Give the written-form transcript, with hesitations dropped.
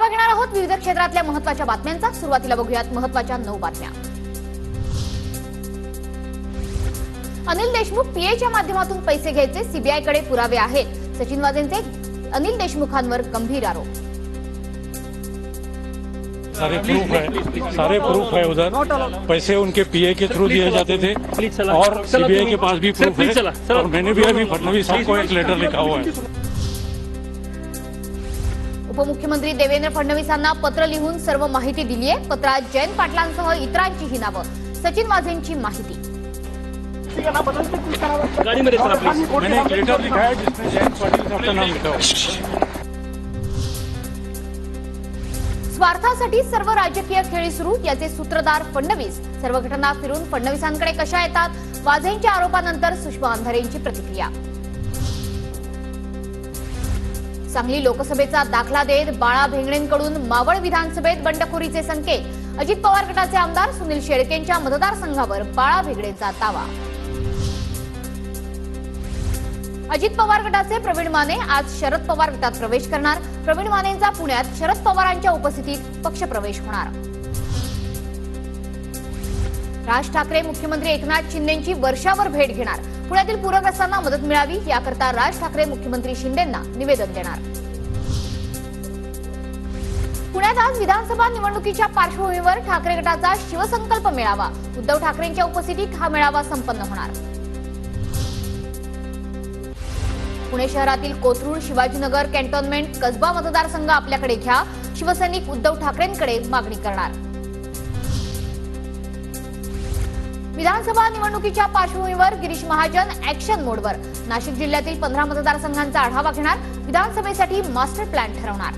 आढावा घेणार आहोत विविध क्षेत्रातल्या महत्त्वाच्या बातम्यांचा। सुरुवातीला बघूयात महत्त्वाच्या 9 बातम्या। अनिल देशमुख पीएच्या माध्यमातून पैसे घ्यायचे, सीबीआयकडे पुरावे आहेत। सचिन वाझेंचे अनिल देशमुखांवर गंभीर आरोप। सारे प्रूफ है उधर पैसे उनके पीए के थ्रू दिए जाते थे और सीबीआई के पास भी प्रूफ है और मैंने भी अभी फडणवीस साहब को एक लेटर लिखा हुआ है। उपमुख्यमंत्री देवेंद्र फडणवीसांना पत्र लिहून सर्व माहिती दिली आहे। पत्रात जयंत पाटलांसह इतरांचीही नावं, सचिन वाझेंची माहिती। मैंने एक लेटर लिखा है जिसमें जयंत पाटिल साहब का नाम लिखा हुआ है। स्वार्थासाठी सर्व राजकीय खेळी सुरू, याचे सूत्रधार फडणवीस। सर्व घटना फिरून फडणवीसांकडे कशा येतात? वाझेंच्या आरोपानंतर सुषमा अंधारेंची प्रतिक्रिया। सांगली लोकसभेचा दाखला देत बाळा भेंगणेंकडून मावळ विधानसभेत बंडखोरीचे संकेत। अजित पवार गटाचे आमदार सुनील शेळकेंच्या मतदारसंघावर बाळा भेंगणेंचा दावा। अजित पवार गटाचे प्रवीण माने आज शरद पवार गटात प्रवेश करणार। प्रवीण मानेंचा पुण्यात शरद पवारांच्या उपस्थितीत पक्षप्रवेश होणार। राज ठाकरे मुख्यमंत्री एकनाथ शिंदेंची वर्षावर भेट घेणार। पुण्यातील पूरग्रस्तांना मदत मिळावी याकरता राज ठाकरे मुख्यमंत्री शिंदेंना निवेदन देणार। पुण्यात आज विधानसभा निवडणुकीच्या पार्श्वभूमीवर ठाकरे गटाचा शिवसंकल्प मेळावा। उद्धव ठाकरेंच्या उपस्थितीत हा मेळावा संपन्न होणार। पुणे शहरातील कोथरूड, शिवाजीनगर, कॅन्टोन्मेंट, कसबा मतदारसंघ आपल्याकडे घ्या, शिवसैनिक उद्धव ठाकरेंकडे मागणी करणार। विधानसभा निवडणुकीच्या पार्श्वभूमीवर गिरीश महाजन ऍक्शन मोडवर। नाशिक जिल्ह्यातील 15 मतदारसंघांचा आढावा घेणार। विधानसभेसाठी मास्टर प्लॅन ठरवणार।